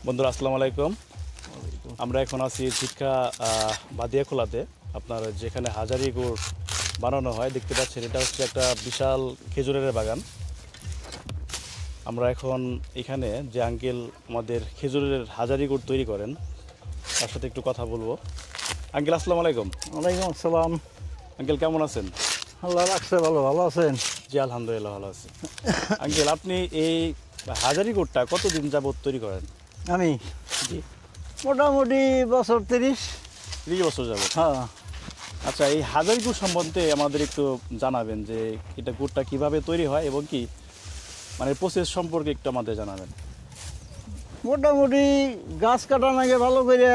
বন্ধুরা আসসালামু আলাইকুম। আমরা এখন আছি ঝিটকা বাদিয়াখোলাতে। আপনার যেখানে হাজারি গুড় বানানো হয় দেখতে পাচ্ছেন, এটা হচ্ছে একটা বিশাল খেজুরের বাগান। আমরা এখন এখানে যে আঙ্কেল আমাদের খেজুরের হাজারি গুড় তৈরি করেন তার সাথে একটু কথা বলবো। আঙ্কেল আসসালামু আলাইকুম। ওয়ালাইকুম আসসালাম। আঙ্কেল কেমন আছেন? আল্লাহ রাখছে ভালো আছেন? জি আলহামদুলিল্লাহ ভালো আছি। আঙ্কেল আপনি এই হাজারি গুড়টা কতদিন যাবত তৈরি করেন? আমি জি মোটামুটি বছর 30 বছর যাবত। হ্যাঁ। আচ্ছা, এই হাজারি গুড় সম্বন্ধে আমাদের একটু জানাবেন যে এটা গুড়টা কিভাবে তৈরি হয় এবং কি মানে প্রসেস সম্পর্কে একটু আমাদের জানাবেন। মোটামুটি গাছ কাটা লাগে ভালো করে,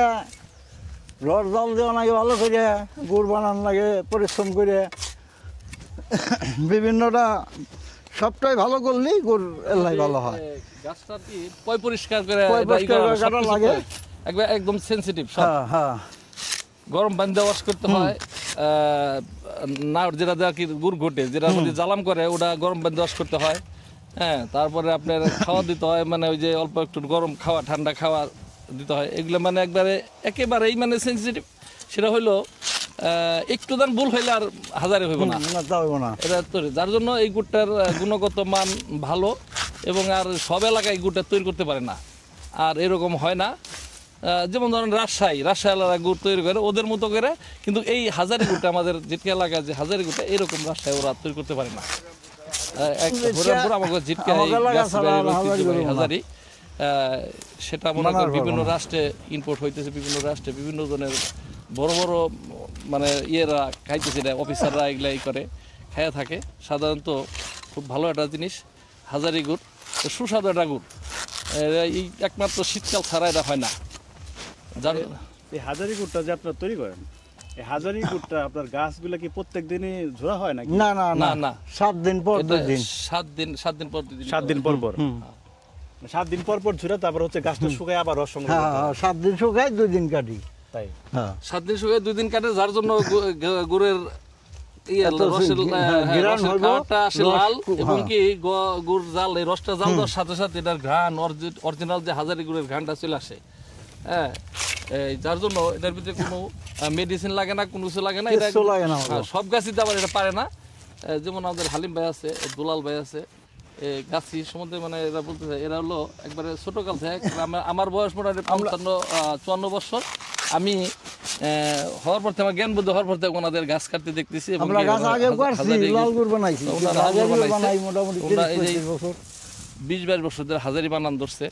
রড জাল দেওয়া লাগে ভালো করে, গুড় বানান লাগে পরিশ্রম করে, বিভিন্নটা সবটাই ভালো করলেই গুড় এলাই ভালো হয়। গাছটা কি পরিষ্কার করে কাটা লাগে একদম সেনসিটিভ। হ্যাঁ হ্যাঁ। গরম পানি দিয়ে ওয়াশ করতে হয়। না যেটা দেওয়া কি গুড় ঘটে যেটা জ্বালাম করে ওটা গরম পানি দিয়ে ওয়াশ করতে হয়। হ্যাঁ, তারপরে আপনার খাওয়া দিতে হয়, মানে ওই যে অল্প একটু গরম খাওয়া ঠান্ডা খাওয়া দিতে হয়। এগুলো মানে একেবারেই মানে সেনসিটিভ। সেটা হইলো একটু দান ভুল হইলে আর হাজারে হইব না, এটা তৈরি। যার জন্য এই গুড়টার গুণগত মান ভালো এবং আর সব এলাকায় এই গুড়টা তৈরি করতে পারে না, আর এরকম হয় না। যেমন ধরেন রাজশাহী এলাকায় গুড় তৈরি করে ওদের মতো করে, কিন্তু এই হাজারি গুড়টা আমাদের জিটকা এলাকায় যে হাজারি গুড়টা এরকম রাজশাহী ওরা তৈরি করতে পারে না। হাজারি সেটা মনে করেন বিভিন্ন রাষ্ট্রে ইম্পোর্ট হইতেছে, বিভিন্ন রাষ্ট্রে বিভিন্ন জনের বড় বড় মানে ইয়েরা খাইতেছে, অফিসাররা এগুলা করে খেয়ে থাকে। সাধারণত খুব ভালো একটা জিনিস হাজারি গুড়, সুস্বাদু একটা গুড়। এই একমাত্র শীতকাল ছাড়া এটা হয় না। এই হাজারি গুড়টা যে আপনারা তৈরি করেন, এই হাজারি গুড়টা আপনার গাছগুলো কি প্রত্যেক দিনই ঝোড়া হয় নাকি? না না না না, 7 দিন পর 2 দিন। 7 দিন পর 7 দিন পর পর 7 দিন পর পর ঝুরে তারপর হচ্ছে গাছটা শুকায় আবার রস সংগ্রহ করতে হয়। 7 দিন শুকায় 2 দিন কাটি। তাই 7 দিন শুকায় 2 দিন কাটে, যার জন্য গুড়ের খাওয়াটা আসে লাল, এবং কি গুড় জাল এই রসটা জাল দেওয়ার সাথে সাথে এটার ঘ্রাণ অরিজিনাল যে হাজারি গুড়ের ঘ্রাণটা চলে আসে। হ্যাঁ, যার জন্য এটার ভিতরে কোনো মেডিসিন লাগে না, কোনো কিছু লাগে না। এটা সব গাছই তো আবার এটা পারে না। যেমন আমাদের হালিম ভাই আছে, দুলাল ভাই আছে, গাছি সম্বন্ধে মানে এরা বলতে চায়, এরা হলো একবারে ছোটকাল থেকে, আমার বয়স মোটামুটি 54 বছর। আমি হওয়ার পর থেকে আমার জ্ঞান বুদ্ধি হওয়ার পর থেকে ওনাদের গাছ কাটতে দেখতেছি। 20-22 বছর ধরে হাজারি বানান ধরছে।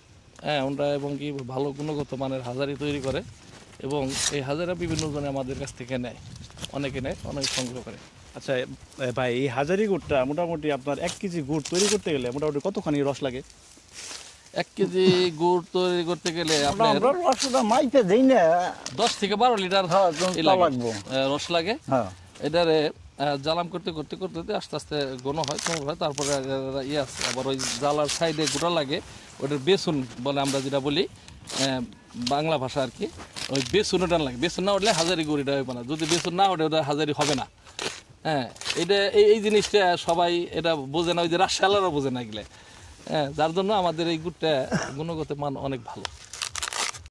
হ্যাঁ, ওনারা এবং কি ভালো গুণগত মানের হাজারি তৈরি করে, এবং এই হাজারা বিভিন্ন জনে আমাদের কাছ থেকে নেয়, অনেকে নেয়, অনেকে সংগ্রহ করে। আচ্ছা ভাই, এই হাজারি গুড়টা মোটামুটি আপনার 1 কেজি গুড় তৈরি করতে গেলে মোটামুটি কতখানি রস লাগে? 1 কেজি গুড় তৈরি করতে গেলে আপনার 10 থেকে 12 লিটার রস লাগে। এটারে জ্বালাম করতে করতে করতে আস্তে আস্তে ঘন হয়, তারপরে ইয়ে আছে আবার ওই জ্বালার সাইডে গুঁড়া লাগে, ওটার বেসন বলে আমরা যেটা বলি বাংলা ভাষা আর কি। ওই বেসন ওটা লাগে, বেসন না উঠলে হাজারি গুড় এটা হবে না। যদি বেসন না ওঠে ওটা হাজারি হবে না। হ্যাঁ, এটা এই জিনিসটা সবাই এটা বোঝে না, ওই যে রাজশাহীরা বোঝে না এগুলো। হ্যাঁ, যার জন্য আমাদের এই গুড়টা গুণগত মান অনেক ভালো।